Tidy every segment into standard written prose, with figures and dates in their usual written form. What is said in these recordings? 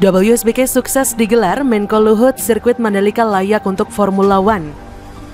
WSBK sukses digelar, Menko Luhut, sirkuit Mandalika layak untuk Formula One.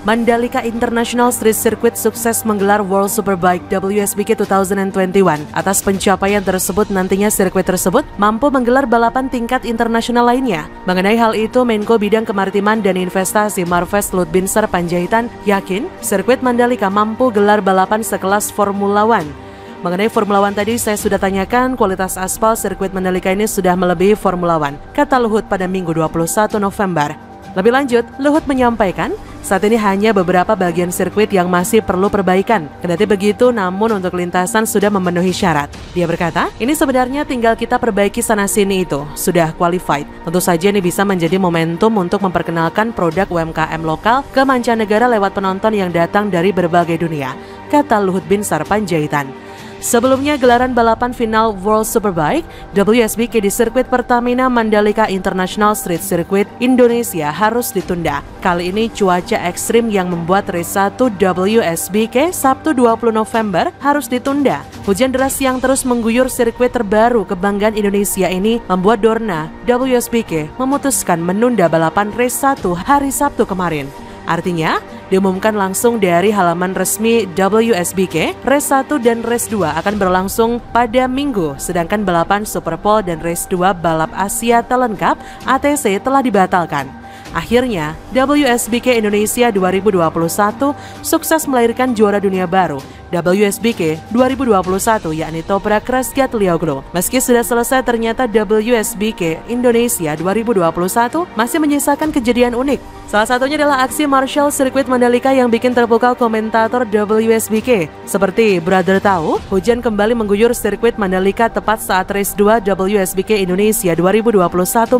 Mandalika International Street Circuit sukses menggelar World Superbike WSBK 2021. Atas pencapaian tersebut, nantinya sirkuit tersebut mampu menggelar balapan tingkat internasional lainnya. Mengenai hal itu, Menko Bidang Kemaritiman dan Investasi Marves Luhut Binsar Panjaitan yakin sirkuit Mandalika mampu gelar balapan sekelas Formula One. Mengenai Formula One tadi saya sudah tanyakan, kualitas aspal sirkuit Mandalika ini sudah melebihi Formula One, kata Luhut pada Minggu 21 November. Lebih lanjut, Luhut menyampaikan, saat ini hanya beberapa bagian sirkuit yang masih perlu perbaikan. Kendati begitu, namun untuk lintasan sudah memenuhi syarat. Dia berkata, ini sebenarnya tinggal kita perbaiki sana-sini itu, sudah qualified. Tentu saja ini bisa menjadi momentum untuk memperkenalkan produk UMKM lokal ke mancanegara lewat penonton yang datang dari berbagai dunia, kata Luhut Binsar Panjaitan. Sebelumnya, gelaran balapan final World Superbike WSBK di sirkuit Pertamina Mandalika International Street Circuit Indonesia harus ditunda. Kali ini cuaca ekstrim yang membuat race 1 WSBK Sabtu 20 November harus ditunda. Hujan deras yang terus mengguyur sirkuit terbaru kebanggaan Indonesia ini membuat Dorna WSBK memutuskan menunda balapan race 1 hari Sabtu kemarin. Artinya, diumumkan langsung dari halaman resmi WSBK, race 1 dan race 2 akan berlangsung pada Minggu, sedangkan balapan Super Pole dan race 2 balap Asia Talent Cup ATC telah dibatalkan. Akhirnya, WSBK Indonesia 2021 sukses melahirkan juara dunia baru, WSBK 2021, yakni Toprak Razgatlioglu. Meski sudah selesai, ternyata WSBK Indonesia 2021 masih menyisakan kejadian unik. Salah satunya adalah aksi Marshall Sirkuit Mandalika yang bikin terpukau komentator WSBK. Seperti Brother tahu, hujan kembali mengguyur sirkuit Mandalika tepat saat race 2 WSBK Indonesia 2021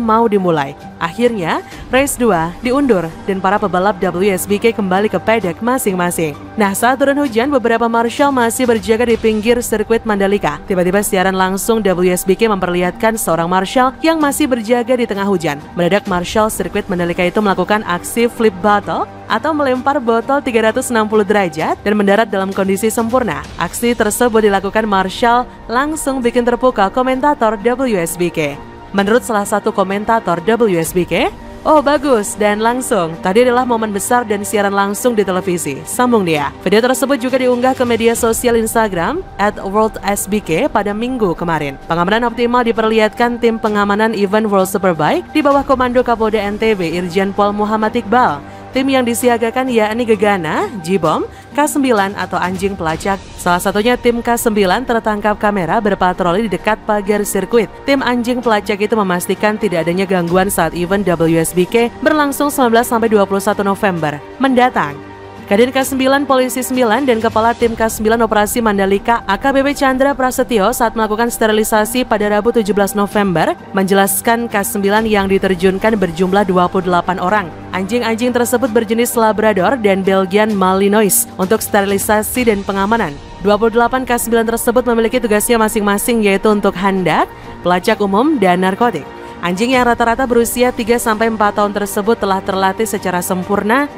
mau dimulai. Akhirnya, race 2 diundur dan para pebalap WSBK kembali ke paddock masing-masing. Nah, saat turun hujan, beberapa Marshall masih berjaga di pinggir sirkuit Mandalika. Tiba-tiba siaran langsung WSBK memperlihatkan seorang Marshall yang masih berjaga di tengah hujan. Mendadak Marshall Sirkuit Mandalika itu melakukan aksi flip bottle atau melempar botol 360 derajat dan mendarat dalam kondisi sempurna. Aksi tersebut dilakukan Marshall langsung bikin terpukau komentator WSBK. Menurut salah satu komentator WSBK, "Oh bagus dan langsung, tadi adalah momen besar dan siaran langsung di televisi," sambung dia. Video tersebut juga diunggah ke media sosial Instagram @WorldSBK pada Minggu kemarin. Pengamanan optimal diperlihatkan tim pengamanan event World Superbike di bawah komando Kapolda NTB Irjen Pol Muhammad Iqbal. Tim yang disiagakan yakni Gegana, Jibom, K9 atau anjing pelacak. Salah satunya tim K9 tertangkap kamera berpatroli di dekat pagar sirkuit. Tim anjing pelacak itu memastikan tidak adanya gangguan saat event WSBK berlangsung 19-21 November mendatang. Kadin K9 Polisi 9 dan Kepala Tim K9 Operasi Mandalika AKBP Chandra Prasetyo saat melakukan sterilisasi pada Rabu 17 November menjelaskan K9 yang diterjunkan berjumlah 28 orang. Anjing-anjing tersebut berjenis Labrador dan Belgian Malinois untuk sterilisasi dan pengamanan. 28 K9 tersebut memiliki tugasnya masing-masing, yaitu untuk handak, pelacak umum, dan narkotik. Anjing yang rata-rata berusia 3-4 tahun tersebut telah terlatih secara sempurna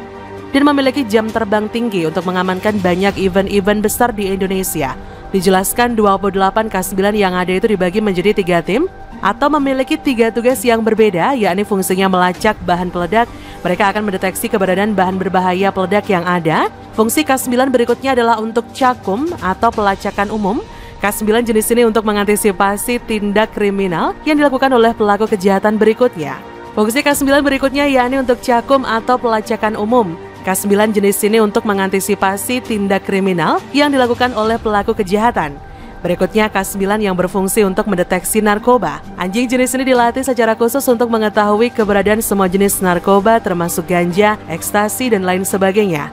dan memiliki jam terbang tinggi untuk mengamankan banyak event-event besar di Indonesia. Dijelaskan 28 K9 yang ada itu dibagi menjadi 3 tim atau memiliki 3 tugas yang berbeda, yakni fungsinya melacak bahan peledak. Mereka akan mendeteksi keberadaan bahan berbahaya peledak yang ada. Fungsi K9 berikutnya adalah untuk cakum atau pelacakan umum. K9 jenis ini untuk mengantisipasi tindak kriminal yang dilakukan oleh pelaku kejahatan berikutnya. Fungsi K9 berikutnya yakni untuk cakum atau pelacakan umum. K9 jenis ini untuk mengantisipasi tindak kriminal yang dilakukan oleh pelaku kejahatan. Berikutnya K9 yang berfungsi untuk mendeteksi narkoba. Anjing jenis ini dilatih secara khusus untuk mengetahui keberadaan semua jenis narkoba termasuk ganja, ekstasi, dan lain sebagainya.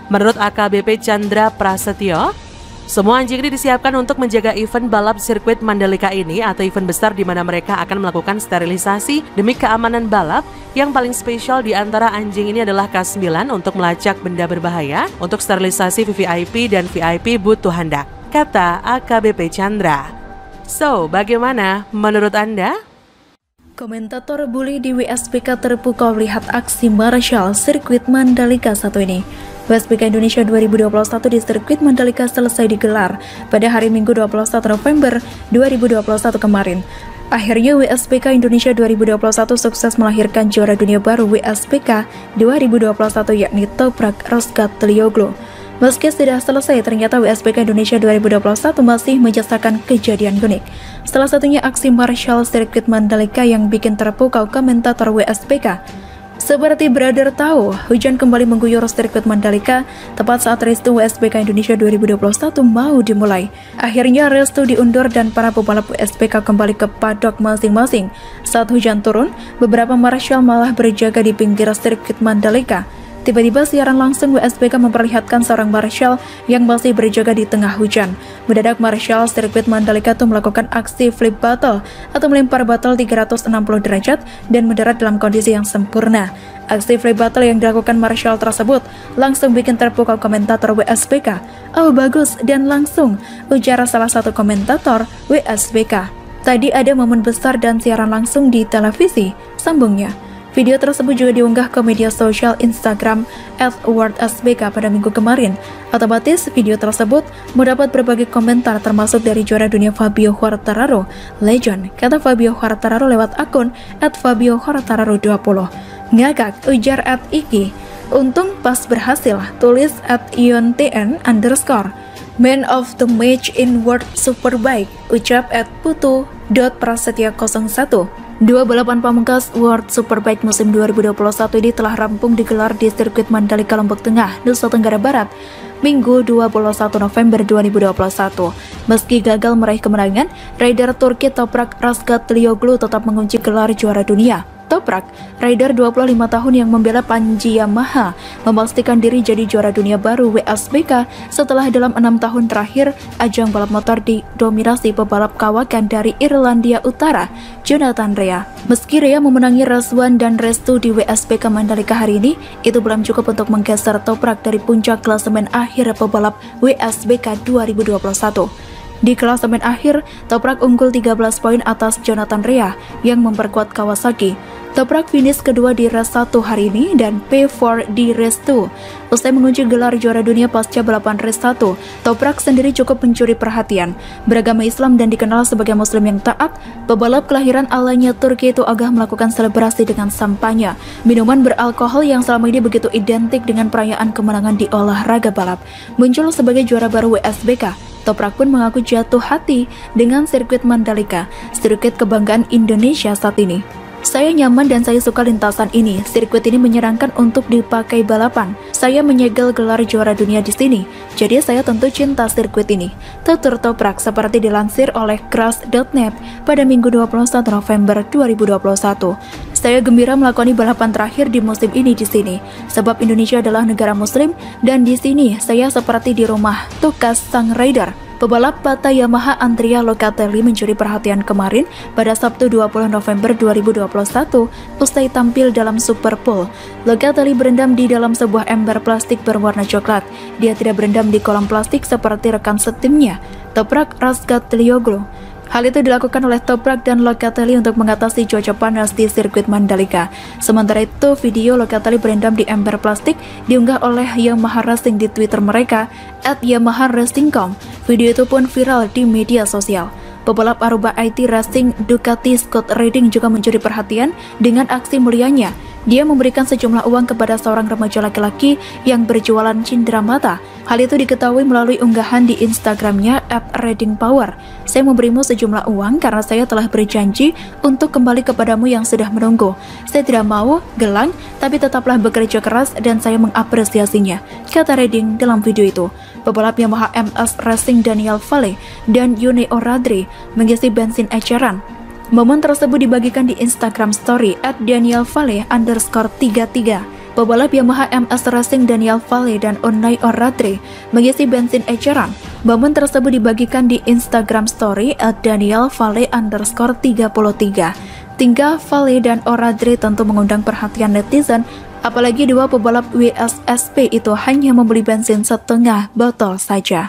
Menurut AKBP Chandra Prasetyo, semua anjing ini disiapkan untuk menjaga event balap sirkuit Mandalika ini atau event besar di mana mereka akan melakukan sterilisasi demi keamanan balap. Yang paling spesial di antara anjing ini adalah K9 untuk melacak benda berbahaya, untuk sterilisasi VVIP dan VIP butuh handak, kata AKBP Chandra. So, bagaimana menurut Anda? Komentator bully di WSBK terpukau melihat aksi Marshall Sirkuit Mandalika satu ini. WSBK Indonesia 2021 di sirkuit Mandalika selesai digelar pada hari Minggu 21 November 2021 kemarin. Akhirnya WSBK Indonesia 2021 sukses melahirkan juara dunia baru WSBK 2021 yakni Toprak Razgatlioglu. Meski sudah selesai, ternyata WSBK Indonesia 2021 masih menyisakan kejadian unik. Salah satunya aksi martial sirkuit Mandalika yang bikin terpukau komentator WSBK. Seperti Brother tahu, hujan kembali mengguyur sirkuit Mandalika tepat saat race WSBK Indonesia 2021 mau dimulai. Akhirnya race diundur dan para pebalap WSBK kembali ke paddock masing-masing. Saat hujan turun, beberapa marshal malah berjaga di pinggir sirkuit Mandalika. Tiba-tiba siaran langsung WSBK memperlihatkan seorang marshal yang masih berjaga di tengah hujan. Mendadak marshal sirkuit Mandalika itu melakukan aksi flip battle atau melempar battle 360 derajat dan mendarat dalam kondisi yang sempurna. Aksi flip battle yang dilakukan marshal tersebut langsung bikin terpukau komentator WSBK. "Oh bagus dan langsung," ujar salah satu komentator WSBK. "Tadi ada momen besar dan siaran langsung di televisi," sambungnya. Video tersebut juga diunggah ke media sosial Instagram @worldsbk pada minggu kemarin. Otomatis video tersebut mendapat berbagai komentar termasuk dari juara dunia Fabio Quartararo. "Legend," kata Fabio Quartararo lewat akun @FabioQuartararo20. "Ngakak," ujar @Iki. "Untung pas berhasil," tulis @IONTN_. "Man of the match in World Superbike," ucap @putu.prasetya01. Dua balapan pamungkas World Superbike musim 2021 ini telah rampung digelar di sirkuit Mandalika, Lombok Tengah, Nusa Tenggara Barat, Minggu 21 November 2021. Meski gagal meraih kemenangan, rider Turki Toprak Razgatlioglu tetap mengunci gelar juara dunia. Toprak, rider 25 tahun yang membela Panji Yamaha, memastikan diri jadi juara dunia baru WSBK setelah dalam 6 tahun terakhir ajang balap motor didominasi pebalap kawakan dari Irlandia Utara, Jonathan Rea. Meski Rea memenangi race 1 dan race 2 di WSBK Mandalika hari ini, itu belum cukup untuk menggeser Toprak dari puncak klasemen akhir pebalap WSBK 2021. Di klasemen akhir, Toprak unggul 13 poin atas Jonathan Rea yang memperkuat Kawasaki. Toprak finish kedua di race 1 hari ini dan P4 di race 2. Usai mengunci gelar juara dunia pasca balapan race 1, Toprak sendiri cukup mencuri perhatian. Beragama Islam dan dikenal sebagai muslim yang taat, pebalap kelahiran Alanya Turki itu agak melakukan selebrasi dengan sampanya, minuman beralkohol yang selama ini begitu identik dengan perayaan kemenangan di olahraga balap. Muncul sebagai juara baru WSBK, Toprak pun mengaku jatuh hati dengan sirkuit Mandalika, sirkuit kebanggaan Indonesia saat ini. "Saya nyaman dan saya suka lintasan ini. Sirkuit ini menyenangkan untuk dipakai balapan. Saya menyegel gelar juara dunia di sini. Jadi saya tentu cinta sirkuit ini," tutur Toprak seperti dilansir oleh Crash.net pada Minggu 21 November 2021. "Saya gembira melakoni balapan terakhir di musim ini di sini, sebab Indonesia adalah negara muslim dan di sini saya seperti di rumah," tukas sang rider. Pebalap Pata Yamaha Andrea Locatelli mencuri perhatian kemarin pada Sabtu 20 November 2021 usai tampil dalam Super Pole. Locatelli berendam di dalam sebuah ember plastik berwarna coklat. Dia tidak berendam di kolam plastik seperti rekan setimnya, Toprak Razgatlioglu. Hal itu dilakukan oleh Toprak dan Locatelli untuk mengatasi cuaca panas di sirkuit Mandalika. Sementara itu, video Locatelli berendam di ember plastik diunggah oleh Yamaha Racing di Twitter mereka @YamahaRacing.com. Video itu pun viral di media sosial. Pebalap Aruba IT Racing Ducati Scott Redding juga mencuri perhatian dengan aksi mulianya. Dia memberikan sejumlah uang kepada seorang remaja laki-laki yang berjualan cindera mata. Hal itu diketahui melalui unggahan di Instagramnya @reddingpower. "Saya memberimu sejumlah uang karena saya telah berjanji untuk kembali kepadamu yang sudah menunggu. Saya tidak mau gelang, tapi tetaplah bekerja keras dan saya mengapresiasinya," kata Redding dalam video itu. Pebalap Yamaha MS Racing Daniel Valle dan Yone Oradri mengisi bensin eceran. Momen tersebut dibagikan di Instagram Story @DanielValle_33. Pebalap Yamaha MS Racing Daniel Valle dan Yone Oradri mengisi bensin eceran. Momen tersebut dibagikan di Instagram Story @DanielValle_33. Tingkah Valle dan Oradri tentu mengundang perhatian netizen, apalagi dua pebalap WSSP itu hanya membeli bensin setengah botol saja.